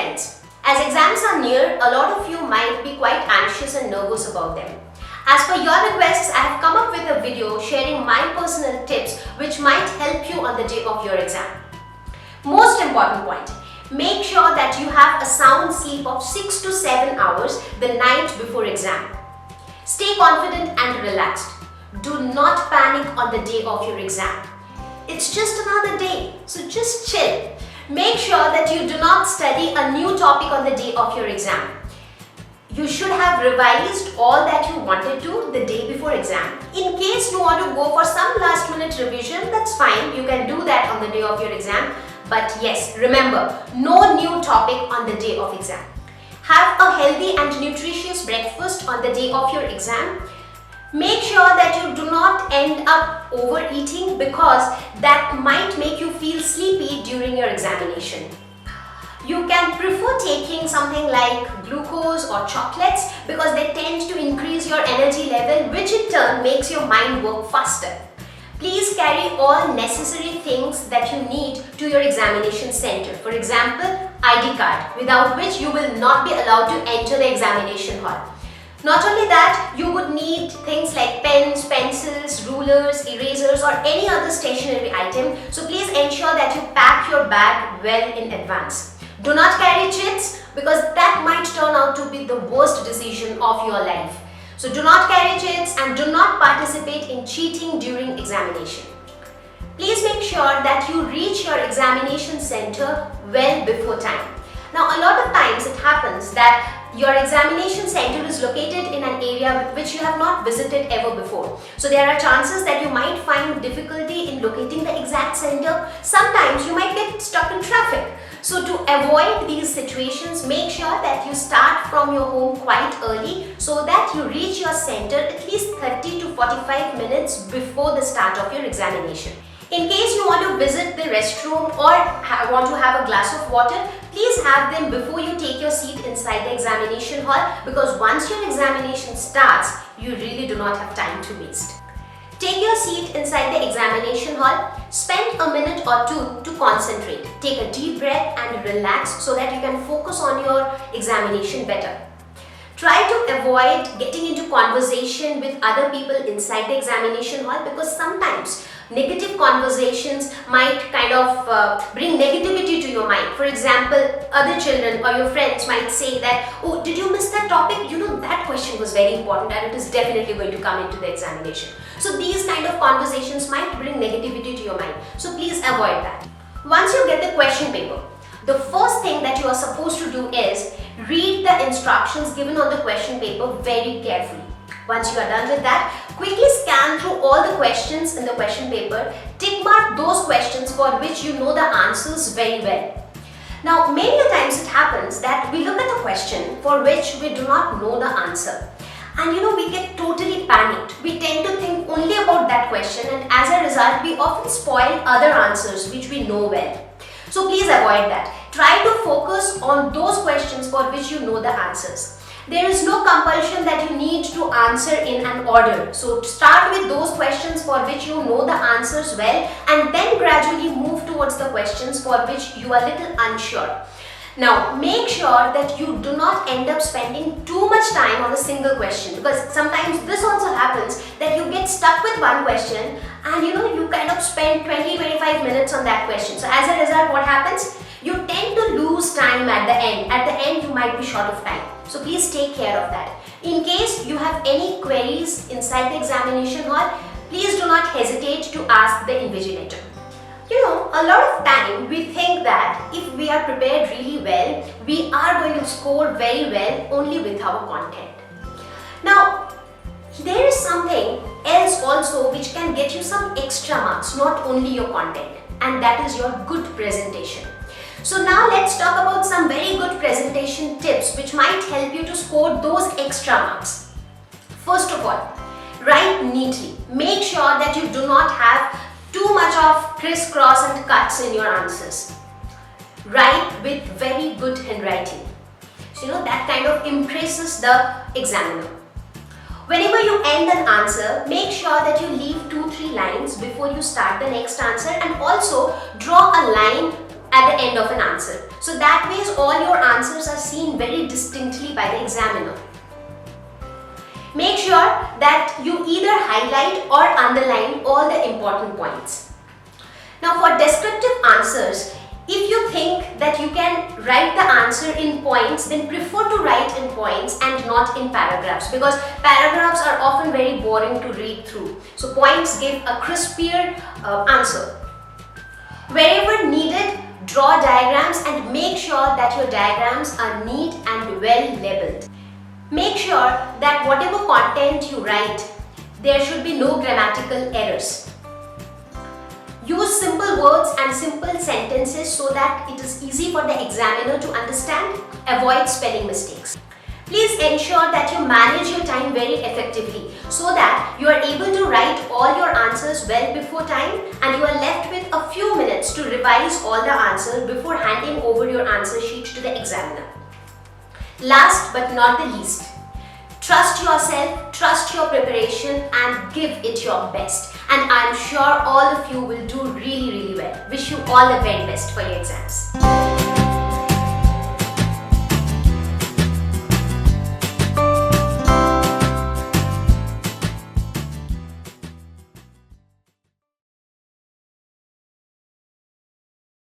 friends, as exams are near, a lot of you might be quite anxious and nervous about them. As per your requests, I have come up with a video sharing my personal tips which might help you on the day of your exam. Most important point, make sure that you have a sound sleep of 6 to 7 hours the night before exam. Stay confident and relaxed. Do not panic on the day of your exam. It's just another day, so just chill. Make sure that you do not study a new topic on the day of your exam. You should have revised all that you wanted to the day before exam. In case you want to go for some last minute revision, that's fine. You can do that on the day of your exam. But yes, remember, no new topic on the day of exam. Have a healthy and nutritious breakfast on the day of your exam. Make sure that you do not end up overeating because that might make you feel sleepy during your examination. You can prefer taking something like glucose or chocolates because they tend to increase your energy level, which in turn makes your mind work faster. Please carry all necessary things that you need to your examination center. For example, ID card, without which you will not be allowed to enter the examination hall. Not only that, you would need things like pens, pencils, rulers, erasers or any other stationery item. So please ensure that you pack your bag well in advance. Do not carry cheats because that might turn out to be the worst decision of your life. So do not carry cheats and do not participate in cheating during examination. Please make sure that you reach your examination center well before time. Now, a lot of times it happens that your examination center is located in an area which you have not visited ever before. So there are chances that you might find difficulty in locating the exact center. Sometimes you might get stuck in traffic. So to avoid these situations, make sure that you start from your home quite early so that you reach your center at least 30 to 45 minutes before the start of your examination. In case you want to visit the restroom or want to have a glass of water, please have them before you take your seat inside the examination hall because once your examination starts, you really do not have time to waste. Take your seat inside the examination hall, spend a minute or two to concentrate. Take a deep breath and relax so that you can focus on your examination better. Try to avoid getting into conversation with other people inside the examination hall because sometimes negative conversations might kind of bring negativity to your mind. For example, other children or your friends might say that, oh, did you miss that topic? You know, that question was very important and it is definitely going to come into the examination. So these kind of conversations might bring negativity to your mind. So please avoid that. Once you get the question paper, the first thing that you are supposed to do is read the instructions given on the question paper very carefully. Once you are done with that, quickly scan through all the questions in the question paper. Tick mark those questions for which you know the answers very well. Now, many times it happens that we look at a question for which we do not know the answer. And we get totally panicked. We tend to think only about that question and as a result, we often spoil other answers which we know well. So please avoid that. Try to focus on those questions for which you know the answers. There is no compulsion that you need to answer in an order. So start with those questions for which you know the answers well and then gradually move towards the questions for which you are a little unsure. Now, make sure that you do not end up spending too much time on a single question because sometimes this also happens that you get stuck with one question and you kind of spend 20-25 minutes on that question. So as a result, what happens? You tend to lose time at the end. At the end, you might be short of time. So please take care of that. In case you have any queries inside the examination hall, please do not hesitate to ask the invigilator. A lot of time we think that if we are prepared really well, we are going to score very well only with our content. Now, there is something else also which can get you some extra marks, not only your content, and that is your good presentation. So now let's talk about some very good presentation tips which might help you to score those extra marks. First of all, write neatly. Make sure that you do not have too much of crisscross and cuts in your answers. Write with very good handwriting. So that kind of impresses the examiner. Whenever you end an answer, make sure that you leave 2-3 lines before you start the next answer and also draw a line at at the end of an answer. So that way all your answers are seen very distinctly by the examiner. Make sure that you either highlight or underline all the important points. Now for descriptive answers, if you think that you can write the answer in points, then prefer to write in points and not in paragraphs, because paragraphs are often very boring to read through. So points give a crispier answer. Wherever needed, draw diagrams and make sure that your diagrams are neat and well labeled. Make sure that whatever content you write, there should be no grammatical errors. Use simple words and simple sentences so that it is easy for the examiner to understand. Avoid spelling mistakes. Please ensure that you manage your time very effectively so that you are able to write all your answers well before time and you are left with a few minutes to revise all the answers before handing over your answer sheet to the examiner. Last but not the least, trust yourself, trust your preparation and give it your best. And I'm sure all of you will do really well. Wish you all the very best for your exams.